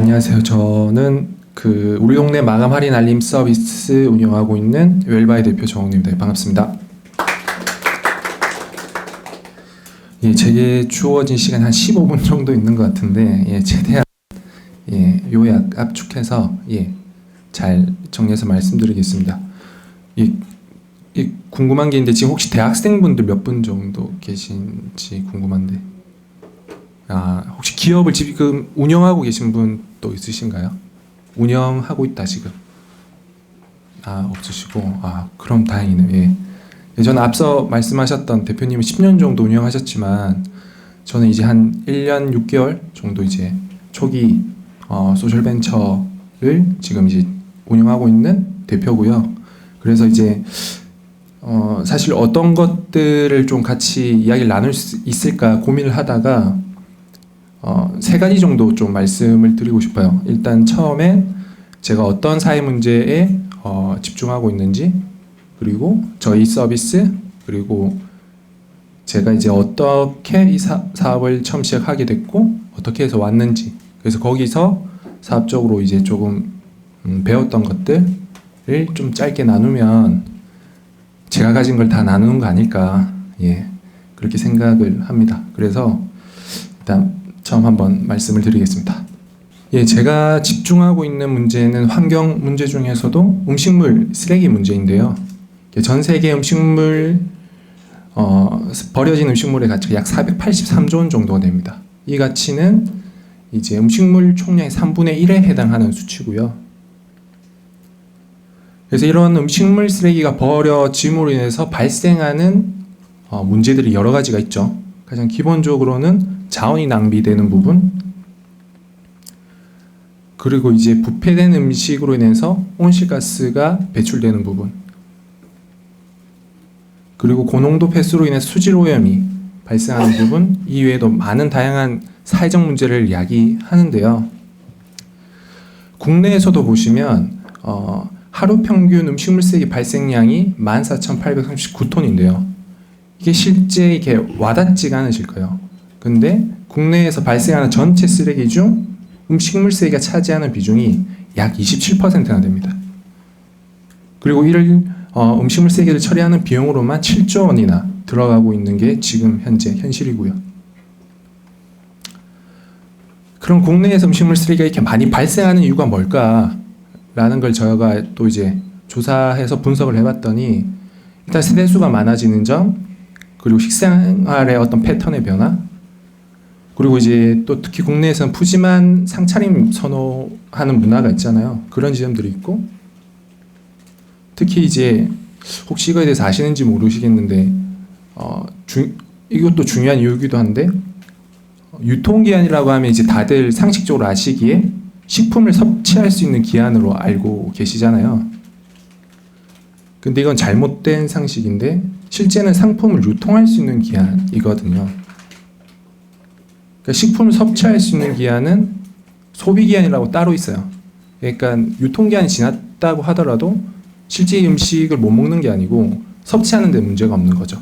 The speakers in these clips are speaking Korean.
안녕하세요. 저는 우리 동네 마감 할인 알림 서비스 운영하고 있는 웰바이 대표 정홍입니다. 반갑습니다. 예, 제게 주어진 시간 한 15분 정도 있는 것 같은데 최대한 요약 압축해서 잘 정리해서 말씀드리겠습니다. 궁금한 게 있는데 지금 혹시 대학생분들 몇 분 정도 계신지 궁금한데 혹시 기업을 지금 운영하고 계신 분 또 있으신가요? 운영하고 있다 지금 없으시고 그럼 다행이네요. 저는 앞서 말씀하셨던 대표님은 10년 정도 운영하셨지만 저는 이제 한 1년 6개월 정도 이제 초기 소셜벤처를 지금 이제 운영하고 있는 대표고요. 그래서 이제 사실 어떤 것들을 좀 같이 이야기를 나눌 수 있을까 고민을 하다가 세 가지 정도 좀 말씀을 드리고 싶어요. 일단 처음에 제가 어떤 사회 문제에 집중하고 있는지, 그리고 저희 서비스, 그리고 제가 이제 어떻게 이 사업을 처음 시작하게 됐고 어떻게 해서 왔는지, 그래서 거기서 사업적으로 이제 조금 배웠던 것들을 좀 짧게 나누면 제가 가진 걸 다 나누는 거 아닐까 그렇게 생각을 합니다. 그래서 일단 처음 한번 말씀을 드리겠습니다. 제가 집중하고 있는 문제는 환경 문제 중에서도 음식물 쓰레기 문제인데요. 전 세계 음식물 버려진 음식물의 가치가 약 483조 원 정도가 됩니다. 이 가치는 이제 음식물 총량의 3분의 1에 해당하는 수치고요. 그래서 이런 음식물 쓰레기가 버려짐으로 인해서 발생하는 문제들이 여러 가지가 있죠. 가장 기본적으로는 자원이 낭비되는 부분, 그리고 이제 부패된 음식으로 인해서 온실가스가 배출되는 부분, 그리고 고농도 폐수로 인해 수질 오염이 발생하는 부분, 이외에도 많은 다양한 사회적 문제를 야기하는데요. 국내에서도 보시면 하루 평균 음식물 쓰레기 발생량이 14,839톤인데요. 이게 실제 이렇게 와닿지가 않으실 거예요. 근데 국내에서 발생하는 전체 쓰레기 중 음식물 쓰레기가 차지하는 비중이 약 27%나 됩니다. 그리고 이를 음식물 쓰레기를 처리하는 비용으로만 7조 원이나 들어가고 있는 게 지금 현재 현실이고요. 그럼 국내에서 음식물 쓰레기가 이렇게 많이 발생하는 이유가 뭘까라는 걸 저희가 또 이제 조사해서 분석을 해봤더니 일단 세대수가 많아지는 점, 그리고 식생활의 어떤 패턴의 변화, 그리고 이제 또 특히 국내에서는 푸짐한 상차림 선호하는 문화가 있잖아요. 그런 지점들이 있고, 특히 이제 혹시 이거에 대해서 아시는지 모르시겠는데 이것도 중요한 이유이기도 한데, 유통기한이라고 하면 이제 다들 상식적으로 아시기에 식품을 섭취할 수 있는 기한으로 알고 계시잖아요. 근데 이건 잘못된 상식인데 실제는 상품을 유통할 수 있는 기한이거든요. 그러니까 식품을 섭취할 수 있는 기한은 소비기한이라고 따로 있어요. 그러니까 유통기한이 지났다고 하더라도 실제 음식을 못 먹는 게 아니고 섭취하는 데 문제가 없는 거죠.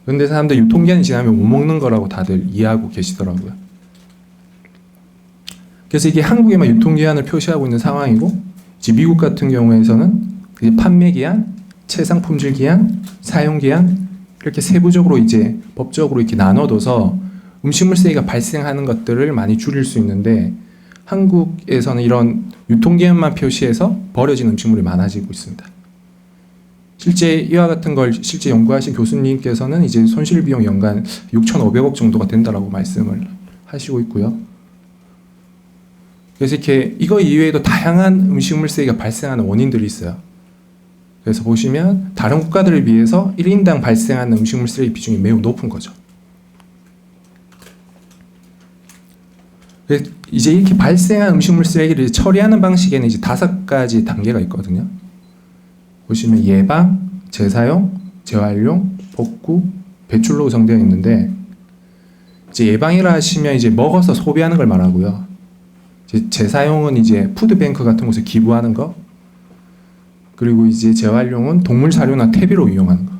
그런데 사람들 유통기한이 지나면 못 먹는 거라고 다들 이해하고 계시더라고요. 그래서 이게 한국에만 유통기한을 표시하고 있는 상황이고, 이제 미국 같은 경우에서는 판매기한, 채상품질기한, 사용기한 이렇게 세부적으로 이제 법적으로 이렇게 나눠둬서 음식물 쓰레기가 발생하는 것들을 많이 줄일 수 있는데, 한국에서는 이런 유통기한만 표시해서 버려진 음식물이 많아지고 있습니다. 실제 이와 같은 걸 실제 연구하신 교수님께서는 이제 손실 비용 연간 6,500억 정도가 된다라고 말씀을 하시고 있고요. 그래서 이렇게 이거 이외에도 다양한 음식물 쓰레기가 발생하는 원인들이 있어요. 그래서 보시면 다른 국가들에 비해서 1인당 발생하는 음식물 쓰레기 비중이 매우 높은 거죠. 이제 이렇게 발생한 음식물 쓰레기를 처리하는 방식에는 이제 5가지 단계가 있거든요. 보시면 예방, 재사용, 재활용, 복구, 배출로 구성되어 있는데, 이제 예방이라 하시면 이제 먹어서 소비하는 걸 말하고요. 이제 재사용은 이제 푸드뱅크 같은 곳에 기부하는 거, 그리고 이제 재활용은 동물 사료나 퇴비로 이용하는 것,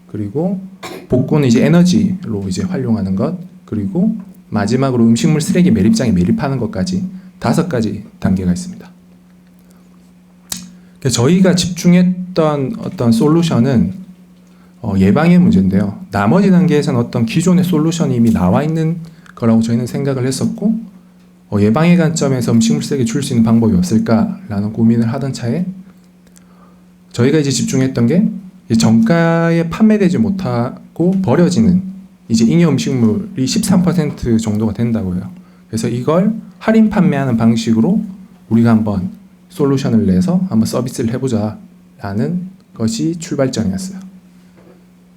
그리고 복구는 이제 에너지로 이제 활용하는 것, 그리고 마지막으로 음식물 쓰레기 매립장에 매립하는 것까지 5가지 단계가 있습니다. 저희가 집중했던 어떤 솔루션은 예방의 문제인데요. 나머지 단계에서는 어떤 기존의 솔루션이 이미 나와 있는 거라고 저희는 생각을 했었고, 예방의 관점에서 음식물 쓰레기 줄 수 있는 방법이 없을까라는 고민을 하던 차에 저희가 이제 집중했던 게 정가에 판매되지 못하고 버려지는 이제 잉여 음식물이 13% 정도가 된다고요. 그래서 이걸 할인 판매하는 방식으로 우리가 한번 솔루션을 내서 한번 서비스를 해보자라는 것이 출발점이었어요.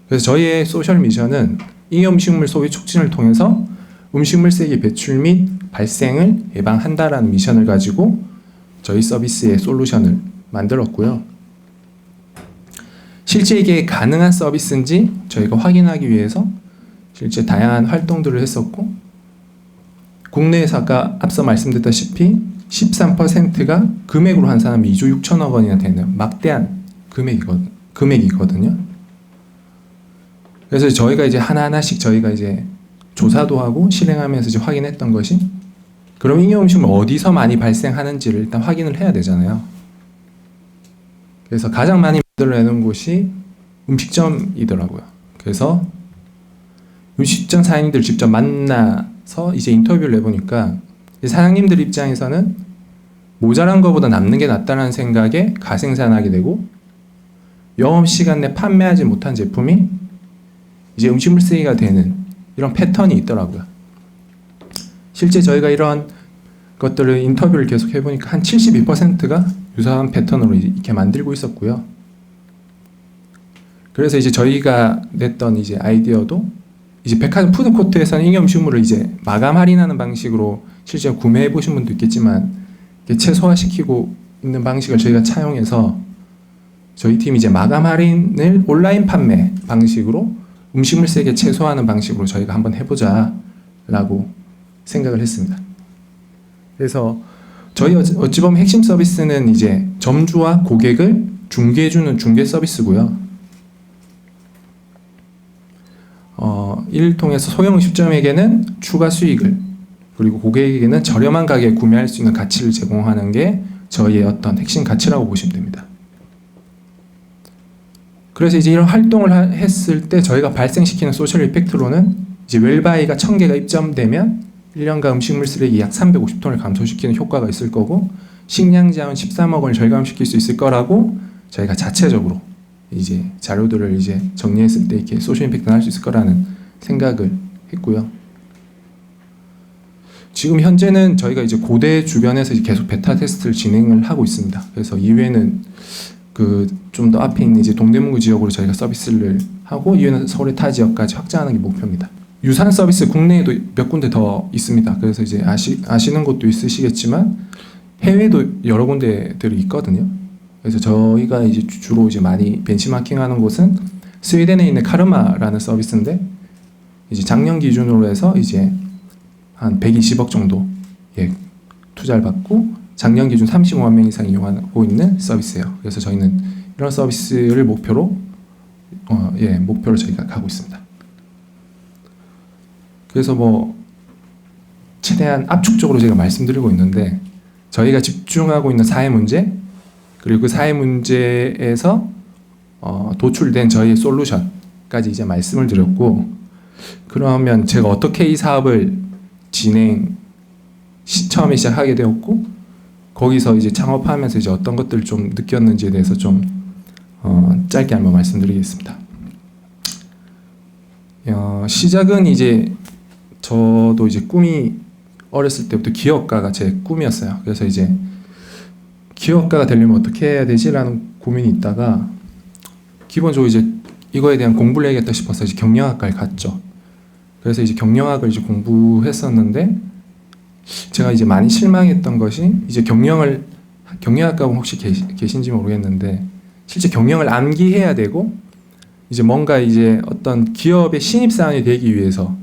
그래서 저희의 소셜 미션은 잉여 음식물 소비 촉진을 통해서 음식물 쓰레기 배출 및 발생을 예방한다라는 미션을 가지고 저희 서비스의 솔루션을 만들었고요. 실제 이게 가능한 서비스인지 저희가 확인하기 위해서 실제 다양한 활동들을 했었고, 국내에서 아까 앞서 말씀드렸다시피 13%가 금액으로 환산하면 2조 6천억 원이나 되는 막대한 금액이거든요. 그래서 저희가 이제 하나하나씩 저희가 이제 조사도 하고 실행하면서 이제 확인했던 것이, 그럼 잉여 음식물 어디서 많이 발생하는지를 일단 확인을 해야 되잖아요. 그래서 가장 많이 만들어내는 곳이 음식점이더라고요. 그래서 음식점 사장님들 직접 만나서 이제 인터뷰를 해보니까 사장님들 입장에서는 모자란 것보다 남는 게 낫다는 생각에 가생산하게 되고, 영업시간 내 판매하지 못한 제품이 이제 음식물 쓰레기가 되는 이런 패턴이 있더라고요. 실제 저희가 이런 것들을 인터뷰를 계속 해보니까 한 72%가 유사한 패턴으로 이렇게 만들고 있었고요. 그래서 이제 저희가 냈던 이제 아이디어도 이제 백화점 푸드코트에서는 잉여 음식물을 이제 마감 할인하는 방식으로 실제 구매해 보신 분도 있겠지만 최소화시키고 있는 방식을 저희가 차용해서 저희 팀이 이제 마감 할인을 온라인 판매 방식으로 음식물 쓰레기 최소화하는 방식으로 저희가 한번 해보자라고 생각을 했습니다. 그래서 저희 어찌 보면 핵심 서비스는 이제 점주와 고객을 중개해주는 중개 서비스고요. 이를 통해서 소형 음식점에게는 추가 수익을, 그리고 고객에게는 저렴한 가격에 구매할 수 있는 가치를 제공하는 게 저희의 어떤 핵심 가치라고 보시면 됩니다. 그래서 이제 이런 활동을 했을 때 저희가 발생시키는 소셜 이펙트로는 이제 웰바이가 1000개가 입점되면 1년간 음식물 쓰레기 약 350톤을 감소시키는 효과가 있을 거고, 식량 자원 13억 원을 절감시킬 수 있을 거라고 저희가 자체적으로 이제 자료들을 이제 정리했을 때 이렇게 소셜 임팩트를 할 수 있을 거라는 생각을 했고요. 지금 현재는 저희가 이제 고대 주변에서 이제 계속 베타 테스트를 진행을 하고 있습니다. 그래서 이후에는 그 좀 더 앞에 있는 이제 동대문구 지역으로 저희가 서비스를 하고, 이후에는 서울의 타 지역까지 확장하는 게 목표입니다. 유사한 서비스 국내에도 몇 군데 더 있습니다. 그래서 이제 아시는 곳도 있으시겠지만 해외도 여러 군데들이 있거든요. 그래서 저희가 이제 주로 이제 많이 벤치마킹하는 곳은 스웨덴에 있는 카르마라는 서비스인데, 이제 작년 기준으로 해서 이제 한 120억 정도 투자를 받고 작년 기준 35만 명 이상 이용하고 있는 서비스예요. 그래서 저희는 이런 서비스를 목표로 저희가 가고 있습니다. 그래서 뭐 최대한 압축적으로 제가 말씀드리고 있는데, 저희가 집중하고 있는 사회 문제, 그리고 그 사회 문제에서 도출된 저희의 솔루션까지 이제 말씀을 드렸고, 그러면 제가 어떻게 이 사업을 처음에 시작하게 되었고, 거기서 이제 창업하면서 이제 어떤 것들을 좀 느꼈는지에 대해서 좀 짧게 한번 말씀드리겠습니다. 시작은 이제 저도 이제 꿈이 어렸을 때부터 기업가가 제 꿈이었어요. 그래서 이제 기업가가 되려면 어떻게 해야 되지라는 고민이 있다가, 기본적으로 이제 이거에 대한 공부를 해야겠다 싶어서 이제 경영학과를 갔죠. 그래서 이제 경영학을 이제 공부했었는데, 제가 이제 많이 실망했던 것이, 이제 경영학과 혹시 계신지 모르겠는데, 실제 경영을 암기해야 되고, 이제 뭔가 이제 어떤 기업의 신입사원이 되기 위해서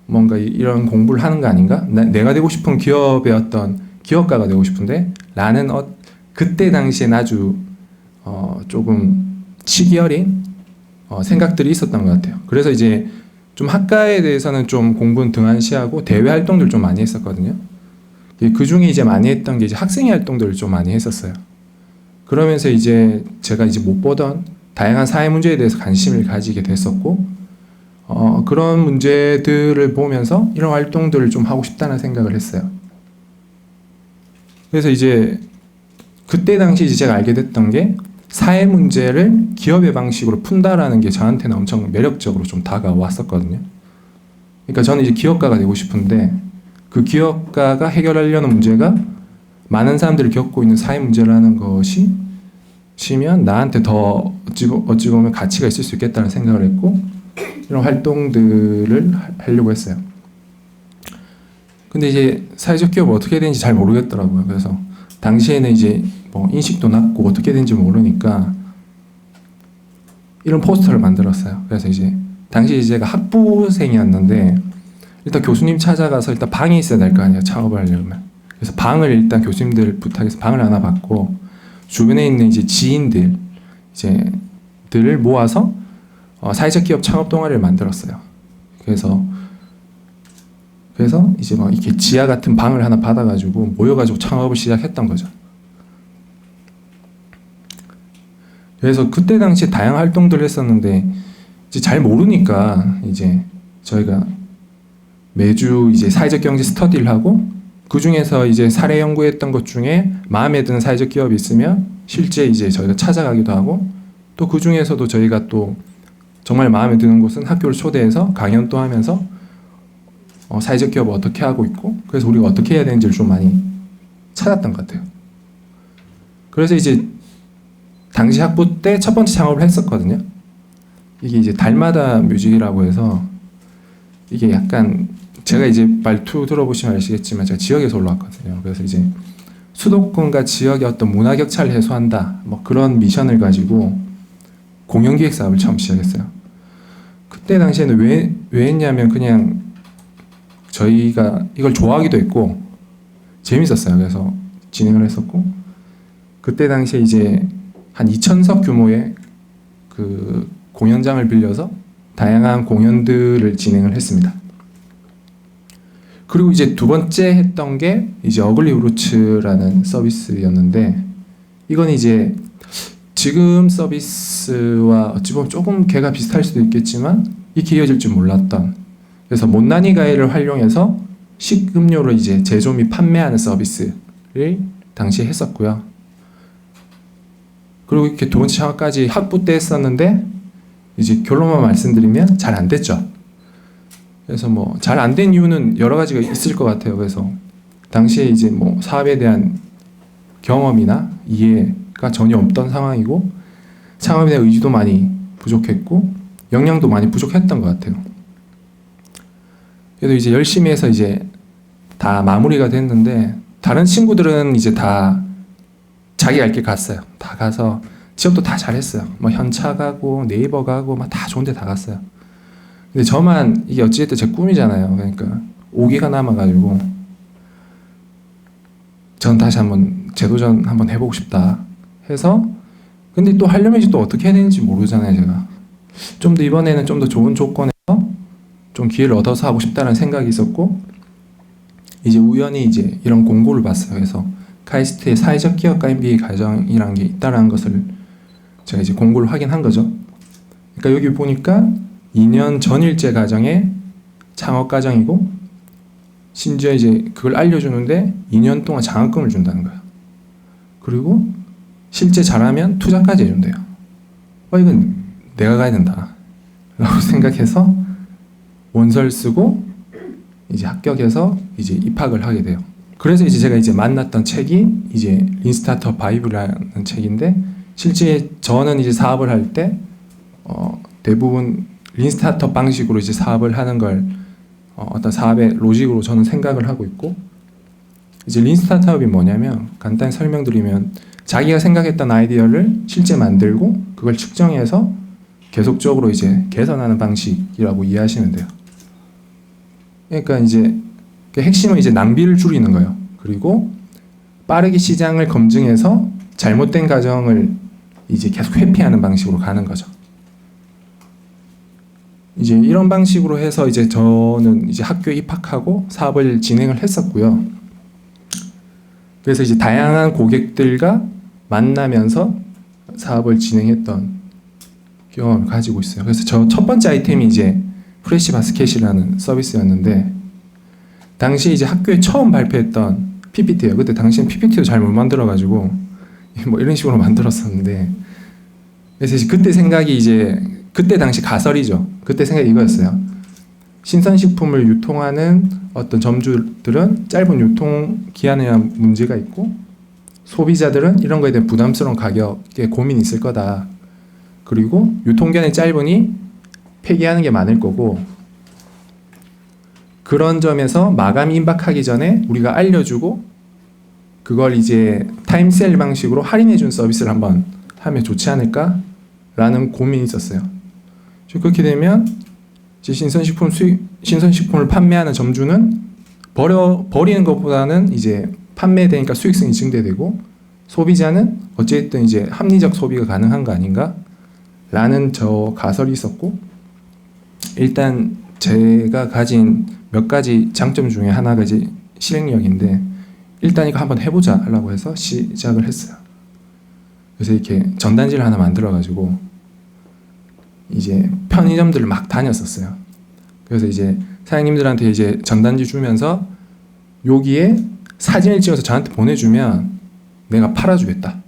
뭔가 이런 공부를 하는 거 아닌가? 내가 되고 싶은 기업의 어떤 기업가가 되고 싶은데 라는 그때 당시엔 아주 조금 치기 어린 생각들이 있었던 것 같아요. 그래서 이제 좀 학과에 대해서는 좀 공부는 등한시하고 대외 활동들 좀 많이 했었거든요. 그 중에 이제 많이 했던 게 이제 학생회 활동들을 좀 많이 했었어요. 그러면서 이제 제가 이제 못 보던 다양한 사회 문제에 대해서 관심을 가지게 됐었고, 그런 문제들을 보면서 이런 활동들을 좀 하고 싶다는 생각을 했어요. 그래서 이제 그때 당시 이제 제가 알게 됐던 게 사회 문제를 기업의 방식으로 푼다라는 게 저한테는 엄청 매력적으로 좀 다가왔었거든요. 그러니까 저는 이제 기업가가 되고 싶은데 그 기업가가 해결하려는 문제가 많은 사람들이 겪고 있는 사회 문제라는 것이 시면 나한테 더 어찌 보면 가치가 있을 수 있겠다는 생각을 했고 이런 활동들을 하려고 했어요. 근데 이제 사회적 기업 어떻게 되는지 잘 모르겠더라고요. 그래서 당시에는 이제 뭐 인식도 낮고 어떻게 되는지 모르니까 이런 포스터를 만들었어요. 그래서 이제 당시 제가 학부생이었는데 일단 교수님 찾아가서 일단 방이 있어야 될 거 아니에요. 창업을 하려면. 그래서 방을 일단 교수님들 부탁해서 방을 하나 받고 주변에 있는 이제 지인들 들을 모아서 사회적 기업 창업 동아리를 만들었어요. 그래서 이제 막 이렇게 지하 같은 방을 하나 받아가지고 모여가지고 창업을 시작했던 거죠. 그래서 그때 당시에 다양한 활동들을 했었는데 이제 잘 모르니까 이제 저희가 매주 이제 사회적 경제 스터디를 하고 그 중에서 이제 사례 연구했던 것 중에 마음에 드는 사회적 기업이 있으면 실제 이제 저희가 찾아가기도 하고 또 그 중에서도 저희가 또 정말 마음에 드는 곳은 학교를 초대해서 강연 또 하면서 사회적 기업을 어떻게 하고 있고 그래서 우리가 어떻게 해야 되는지를 좀 많이 찾았던 것 같아요. 그래서 이제 당시 학부 때 첫 번째 창업을 했었거든요. 이게 이제 달마다 뮤직이라고 해서 이게 약간 제가 이제 말투 들어보시면 아시겠지만 제가 지역에서 올라왔거든요. 그래서 이제 수도권과 지역의 어떤 문화 격차를 해소한다 뭐 그런 미션을 가지고 공연기획 사업을 처음 시작했어요. 그때 당시에는 왜 했냐면 그냥 저희가 이걸 좋아하기도 했고 재밌었어요. 그래서 진행을 했었고 그때 당시에 이제 한 2,000석 규모의 그 공연장을 빌려서 다양한 공연들을 진행을 했습니다. 그리고 이제 두 번째 했던 게 이제 어글리 브루츠라는 서비스였는데 이건 이제 지금 서비스와 어찌 보면 조금 걔가 비슷할 수도 있겠지만 이렇게 이어질 줄 몰랐던 그래서 못난이 가해를 활용해서 식음료를 이제 제조 및 판매하는 서비스를 당시에 했었고요. 그리고 이렇게 두 번째 창업까지 학부 때 했었는데 이제 결론만 말씀드리면 잘 안 됐죠. 그래서 뭐 잘 안 된 이유는 여러 가지가 있을 것 같아요. 그래서 당시에 이제 뭐 사업에 대한 경험이나 이해가 전혀 없던 상황이고 창업에 대한 의지도 많이 부족했고 역량도 많이 부족했던 것 같아요. 그래도 이제 열심히 해서 이제 다 마무리가 됐는데 다른 친구들은 이제 다 자기 갈 길 갔어요. 다 가서 취업도 다 잘했어요. 뭐 현차 가고 네이버 가고 막 다 좋은 데 다 갔어요. 근데 저만 이게 어찌됐든 제 꿈이잖아요. 그러니까 5기가 남아가지고 전 다시 한번 재도전 한번 해보고 싶다 해서 근데 또 하려면 이제 또 어떻게 해야 되는지 모르잖아요. 제가 좀 더 이번에는 좀 더 좋은 조건에서 좀 기회를 얻어서 하고 싶다는 생각이 있었고 이제 우연히 이제 이런 공고를 봤어요. 그래서 카이스트의 사회적 기업가 MBA 과정이라는 게 있다라는 것을 제가 이제 공고를 확인한 거죠. 그러니까 여기 보니까 2년 전일제 과정의 창업 과정이고 심지어 이제 그걸 알려주는데 2년 동안 장학금을 준다는 거예요. 그리고 실제 잘하면 투자까지 해준대요. 이건 내가 가야 된다 라고 생각해서 원서를 쓰고 이제 합격해서 이제 입학을 하게 돼요. 그래서 이제 제가 이제 만났던 책이 이제 린 스타트업 바이블이라는 책인데 실제 저는 이제 사업을 할 때 대부분 린 스타트업 방식으로 이제 사업을 하는 걸 어떤 사업의 로직으로 저는 생각을 하고 있고 이제 린 스타트업이 뭐냐면 간단히 설명드리면 자기가 생각했던 아이디어를 실제 만들고 그걸 측정해서 계속적으로 이제 개선하는 방식이라고 이해하시면 돼요. 그러니까 이제 그 핵심은 이제 낭비를 줄이는 거예요. 그리고 빠르게 시장을 검증해서 잘못된 과정을 이제 계속 회피하는 방식으로 가는 거죠. 이제 이런 방식으로 해서 이제 저는 이제 학교에 입학하고 사업을 진행을 했었고요. 그래서 이제 다양한 고객들과 만나면서 사업을 진행했던 경험을 가지고 있어요. 그래서 저 첫 번째 아이템이 이제 프레시 바스켓이라는 서비스였는데, 당시 이제 학교에 처음 발표했던 PPT예요. 그때 당시엔 PPT도 잘 못 만들어가지고 뭐 이런 식으로 만들었었는데, 그래서 이제 그때 생각이 이제 그때 당시 가설이죠. 그때 생각이 이거였어요. 신선식품을 유통하는 어떤 점주들은 짧은 유통 기한에 대한 문제가 있고, 소비자들은 이런 거에 대한 부담스러운 가격에 고민이 있을 거다. 그리고 유통기한이 짧으니 폐기하는 게 많을 거고, 그런 점에서 마감이 임박하기 전에 우리가 알려주고 그걸 이제 타임세일 방식으로 할인해준 서비스를 한번 하면 좋지 않을까라는 고민이 있었어요. 그렇게 되면 이제 신선식품을 판매하는 점주는 버리는 것보다는 이제 판매되니까 수익성이 증대되고, 소비자는 어쨌든 이제 합리적 소비가 가능한 거 아닌가? 라는 저 가설이 있었고, 일단 제가 가진 몇 가지 장점 중에 하나가 이제 실행력인데, 일단 이거 한번 해보자 하려고 해서 시작을 했어요. 그래서 이렇게 전단지를 하나 만들어가지고 이제 편의점들을 막 다녔었어요. 그래서 이제 사장님들한테 이제 전단지 주면서 여기에 사진을 찍어서 저한테 보내주면 내가 팔아주겠다.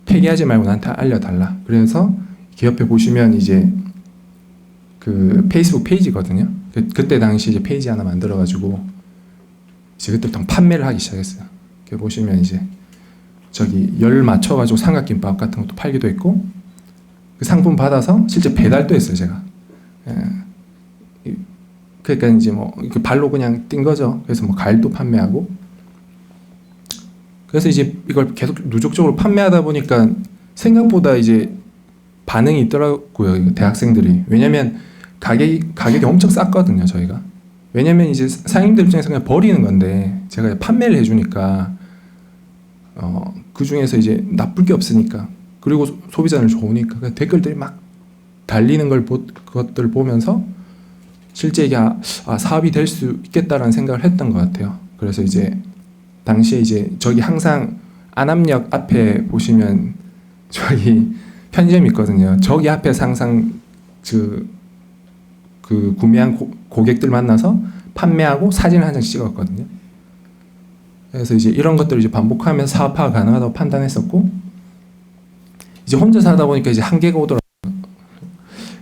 폐기하지 말고 나한테 알려달라. 그래서 옆에 보시면 이제 그 페이스북 페이지거든요. 그때 당시 이제 페이지 하나 만들어가지고 이제 그때부터 판매를 하기 시작했어요. 이렇게 보시면 이제 저기 열 맞춰가지고 삼각김밥 같은 것도 팔기도 했고, 그 상품 받아서 실제 배달도 했어요, 제가. 그러니까 이제 뭐 발로 그냥 뛴 거죠. 그래서 뭐 과일도 판매하고. 그래서 이제 이걸 계속 누적적으로 판매하다 보니까 생각보다 이제 반응이 있더라고요, 대학생들이. 왜냐면 가격이 엄청 쌌거든요, 저희가. 왜냐면 이제 사장님들 입장에서 그냥 버리는 건데 제가 판매를 해주니까 그 중에서 이제 나쁠 게 없으니까, 그리고 소비자는 좋으니까 댓글들이 막 달리는 그것들 보면서 실제 이게 사업이 될 수 있겠다라는 생각을 했던 것 같아요. 그래서 이제 당시에 이제 저기 항상 안암역 앞에 보시면 저기 편의점이 있거든요. 저기 앞에서 항상 그 구매한 고객들 만나서 판매하고 사진을 한 장씩 찍었거든요. 그래서 이제 이런 것들을 이제 반복하면서 사업화가 가능하다고 판단했었고, 이제 혼자서 하다 보니까 이제 한계가 오더라고요.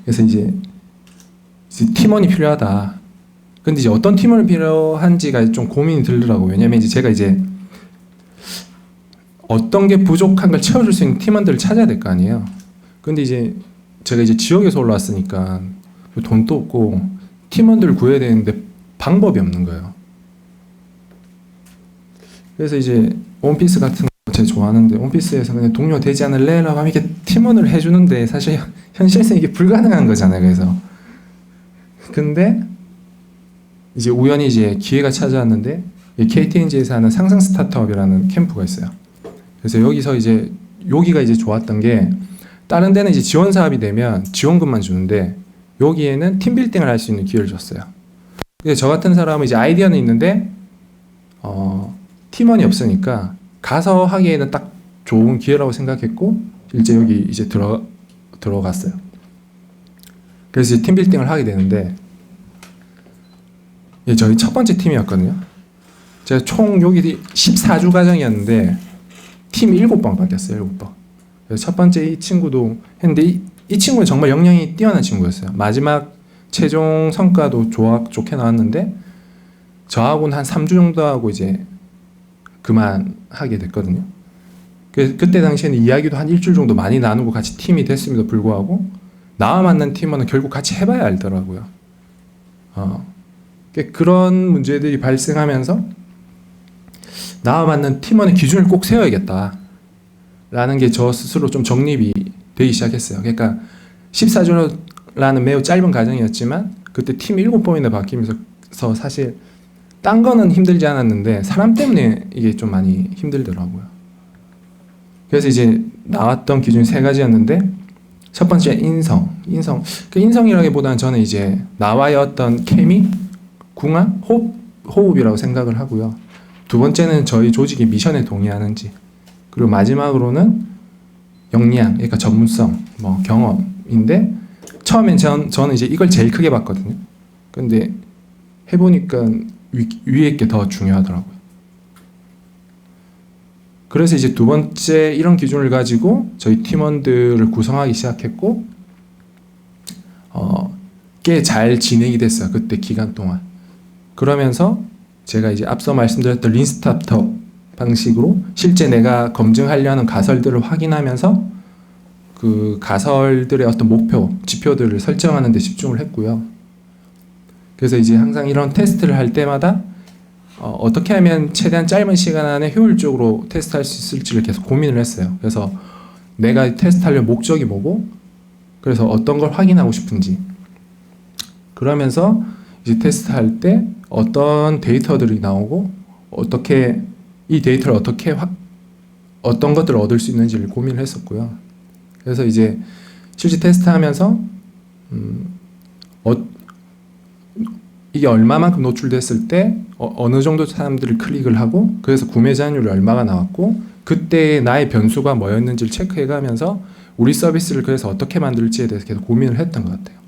그래서 이제 팀원이 필요하다. 근데 이제 어떤 팀원이 필요한지가 좀 고민이 들더라고요. 왜냐면 이제 제가 이제 어떤 게 부족한 걸 채워줄 수 있는 팀원들을 찾아야 될 거 아니에요. 근데 이제 제가 이제 지역에서 올라왔으니까 돈도 없고 팀원들을 구해야 되는데 방법이 없는 거예요. 그래서 이제 원피스 같은 거 제가 좋아하는데, 원피스에서 그냥 동료 되지 않을래? 라고 하면 이렇게 팀원을 해주는데 사실 현실에서 이게 불가능한 거잖아요. 그래서 근데 이제 우연히 이제 기회가 찾아왔는데, KTNG에서 하는 상상 스타트업이라는 캠프가 있어요. 그래서 여기서 이제 여기가 이제 좋았던 게, 다른 데는 이제 지원 사업이 되면 지원금만 주는데 여기에는 팀 빌딩을 할 수 있는 기회를 줬어요. 그래서 저 같은 사람은 이제 아이디어는 있는데 팀원이 없으니까 가서 하기에는 딱 좋은 기회라고 생각했고, 실제 여기 이제 들어갔어요. 그래서 이제 팀 빌딩을 하게 되는데, 저희 첫 번째 팀이었거든요. 제가 총 여기 14주 과정이었는데 팀이 7번 바뀌었어요. 7번. 그래서 첫 번째 이 친구도 했는데 이 친구는 정말 역량이 뛰어난 친구였어요. 마지막 최종 성과도 좋게 나왔는데 저하고는 한 3주 정도 하고 이제 그만하게 됐거든요. 그때 당시에는 이야기도 한 일주일 정도 많이 나누고 같이 팀이 됐음에도 불구하고 나와 만난 팀원은 결국 같이 해봐야 알더라고요. 그런 문제들이 발생하면서 나와 맞는 팀원의 기준을 꼭 세워야겠다 라는 게 저 스스로 좀 정립이 되기 시작했어요. 그러니까 14주라는 매우 짧은 과정이었지만 그때 팀이 7번이나 바뀌면서 사실 딴 거는 힘들지 않았는데 사람 때문에 이게 좀 많이 힘들더라고요. 그래서 이제 나왔던 기준이 3가지였는데, 첫 번째 인성. 그 인성이라기보다는 저는 이제 나와의 어떤 케미, 궁합, 호흡이라고 생각을 하고요. 두 번째는 저희 조직의 미션에 동의하는지, 그리고 마지막으로는 역량, 그러니까 전문성, 뭐 경험인데 처음엔 저는 이제 이걸 제일 크게 봤거든요. 근데 해보니까 위에 게 더 중요하더라고요. 그래서 이제 두 번째 이런 기준을 가지고 저희 팀원들을 구성하기 시작했고, 꽤 잘 진행이 됐어요. 그때 기간 동안. 그러면서 제가 이제 앞서 말씀드렸던 린 스타트업 방식으로 실제 내가 검증하려는 가설들을 확인하면서 그 가설들의 어떤 목표, 지표들을 설정하는 데 집중을 했고요. 그래서 이제 항상 이런 테스트를 할 때마다 어떻게 하면 최대한 짧은 시간 안에 효율적으로 테스트할 수 있을지를 계속 고민을 했어요. 그래서 내가 테스트하려는 목적이 뭐고, 그래서 어떤 걸 확인하고 싶은지, 그러면서 이제 테스트할 때 어떤 데이터들이 나오고 어떻게 이 데이터를 어떤 것들을 얻을 수 있는지를 고민을 했었고요. 그래서 이제 실제 테스트하면서 이게 얼마만큼 노출됐을 때 어느 정도 사람들이 클릭을 하고, 그래서 구매자율이 얼마가 나왔고, 그때 나의 변수가 뭐였는지를 체크해가면서 우리 서비스를 그래서 어떻게 만들지에 대해서 계속 고민을 했던 것 같아요.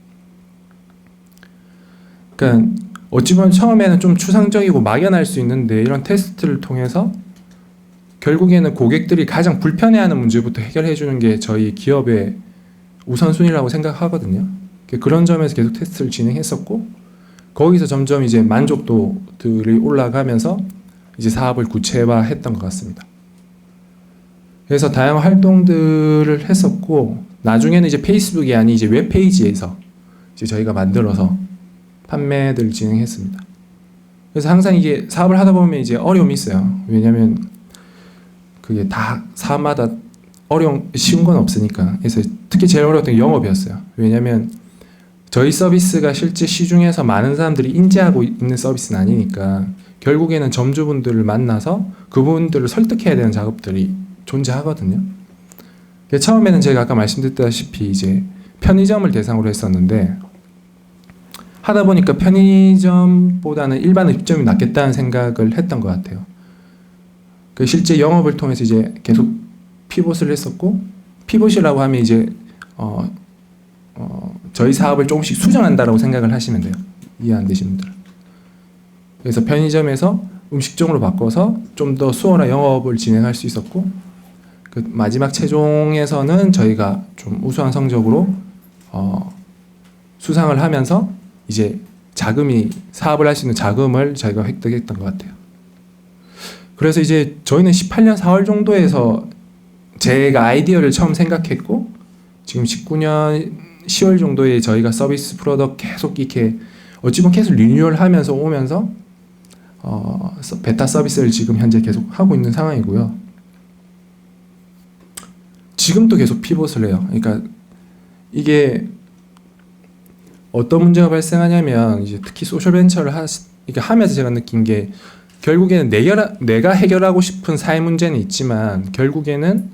그러니까 어찌 보면 처음에는 좀 추상적이고 막연할 수 있는데, 이런 테스트를 통해서 결국에는 고객들이 가장 불편해하는 문제부터 해결해 주는 게 저희 기업의 우선순위라고 생각하거든요. 그런 점에서 계속 테스트를 진행했었고, 거기서 점점 이제 만족도들이 올라가면서 이제 사업을 구체화했던 것 같습니다. 그래서 다양한 활동들을 했었고, 나중에는 이제 페이스북이 아닌 이제 웹페이지에서 이제 저희가 만들어서 판매들을 진행했습니다. 그래서 항상 이게 사업을 하다 보면 이제 어려움이 있어요. 왜냐하면 그게 다 사업마다 쉬운 건 없으니까. 그래서 특히 제일 어려웠던 게 영업이었어요. 왜냐하면 저희 서비스가 실제 시중에서 많은 사람들이 인지하고 있는 서비스는 아니니까 결국에는 점주분들을 만나서 그분들을 설득해야 되는 작업들이 존재하거든요. 처음에는 제가 아까 말씀드렸다시피 이제 편의점을 대상으로 했었는데, 하다 보니까 편의점보다는 일반 음식점이 낫겠다는 생각을 했던 것 같아요. 실제 영업을 통해서 이제 계속 피봇을 했었고, 피봇이라고 하면 이제 저희 사업을 조금씩 수정한다라고 생각을 하시면 돼요. 이해 안 되시는 분들은. 그래서 편의점에서 음식점으로 바꿔서 좀 더 수월한 영업을 진행할 수 있었고, 그 마지막 최종에서는 저희가 좀 우수한 성적으로 수상을 하면서 이제 사업을 할 수 있는 자금을 저희가 획득했던 것 같아요. 그래서 이제 저희는 18년 4월 정도에서 제가 아이디어를 처음 생각했고, 지금 19년 10월 정도에 저희가 서비스 프로덕트 계속 이렇게 어찌 보면 계속 리뉴얼 하면서 오면서 베타 서비스를 지금 현재 계속 하고 있는 상황이고요. 지금도 계속 피봇을 해요. 그러니까 이게 어떤 문제가 발생하냐면, 이제 특히 소셜 벤처를 이렇게 하면서 제가 느낀 게, 결국에는 내가 해결하고 싶은 사회 문제는 있지만 결국에는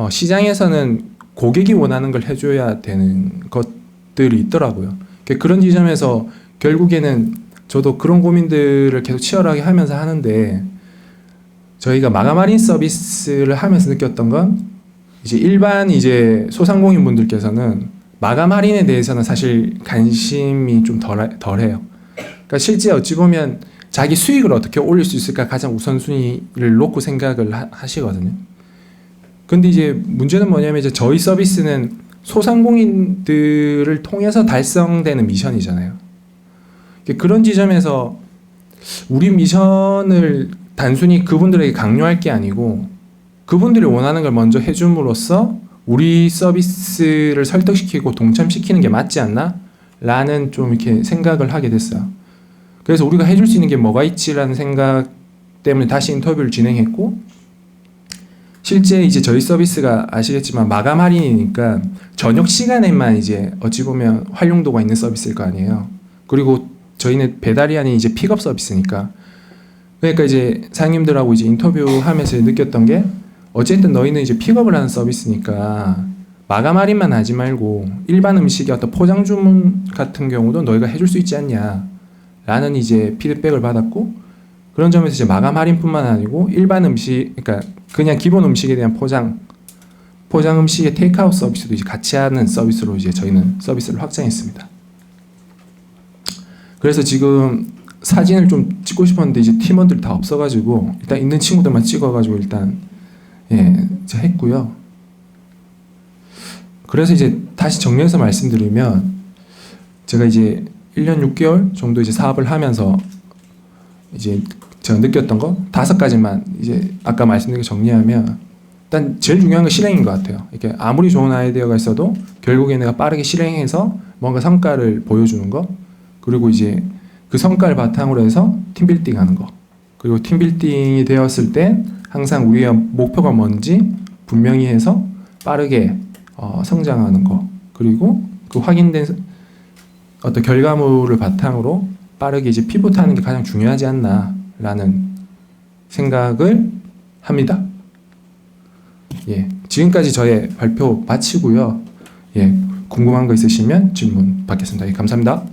시장에서는 고객이 원하는 걸 해줘야 되는 것들이 있더라고요. 그런 지점에서 결국에는 저도 그런 고민들을 계속 치열하게 하면서 하는데, 저희가 마감 할인 서비스를 하면서 느꼈던 건, 이제 일반 이제 소상공인 분들께서는 마감 할인에 대해서는 사실 관심이 좀 덜해요. 그러니까 실제 어찌 보면 자기 수익을 어떻게 올릴 수 있을까 가장 우선순위를 놓고 생각을 하시거든요. 근데 이제 문제는 뭐냐면, 이제 저희 서비스는 소상공인들을 통해서 달성되는 미션이잖아요. 그런 지점에서 우리 미션을 단순히 그분들에게 강요할 게 아니고, 그분들이 원하는 걸 먼저 해줌으로써 우리 서비스를 설득시키고 동참시키는 게 맞지 않나? 라는 좀 이렇게 생각을 하게 됐어요. 그래서 우리가 해줄 수 있는 게 뭐가 있지라는 생각 때문에 다시 인터뷰를 진행했고, 실제 이제 저희 서비스가 아시겠지만 마감 할인이니까 저녁 시간에만 이제 어찌 보면 활용도가 있는 서비스일 거 아니에요. 그리고 저희는 배달이 아닌 이제 픽업 서비스니까. 그러니까 이제 사장님들하고 이제 인터뷰하면서 느꼈던 게, 어쨌든 너희는 이제 픽업을 하는 서비스니까 마감 할인만 하지 말고 일반 음식의 어떤 포장 주문 같은 경우도 너희가 해줄 수 있지 않냐 라는 이제 피드백을 받았고, 그런 점에서 이제 마감 할인뿐만 아니고 일반 음식, 그러니까 그냥 기본 음식에 대한 포장 음식의 테이크아웃 서비스도 이제 같이 하는 서비스로 이제 저희는 서비스를 확장했습니다. 그래서 지금 사진을 좀 찍고 싶었는데 이제 팀원들이 다 없어가지고 일단 있는 친구들만 찍어가지고 일단 했고요. 그래서 이제 다시 정리해서 말씀드리면 제가 이제 1년 6개월 정도 이제 사업을 하면서 이제 제가 느꼈던 거 5가지만 이제 아까 말씀드린 거 정리하면 일단 제일 중요한 건 실행인 것 같아요. 이렇게 아무리 좋은 아이디어가 있어도 결국에 내가 빠르게 실행해서 뭔가 성과를 보여주는 거, 그리고 이제 그 성과를 바탕으로 해서 팀빌딩 하는 거, 그리고 팀빌딩이 되었을 때 항상 우리의 목표가 뭔지 분명히 해서 빠르게 성장하는 거, 그리고 그 확인된 어떤 결과물을 바탕으로 빠르게 이제 피봇하는 게 가장 중요하지 않나라는 생각을 합니다. 지금까지 저의 발표 마치고요. 궁금한 거 있으시면 질문 받겠습니다. 감사합니다.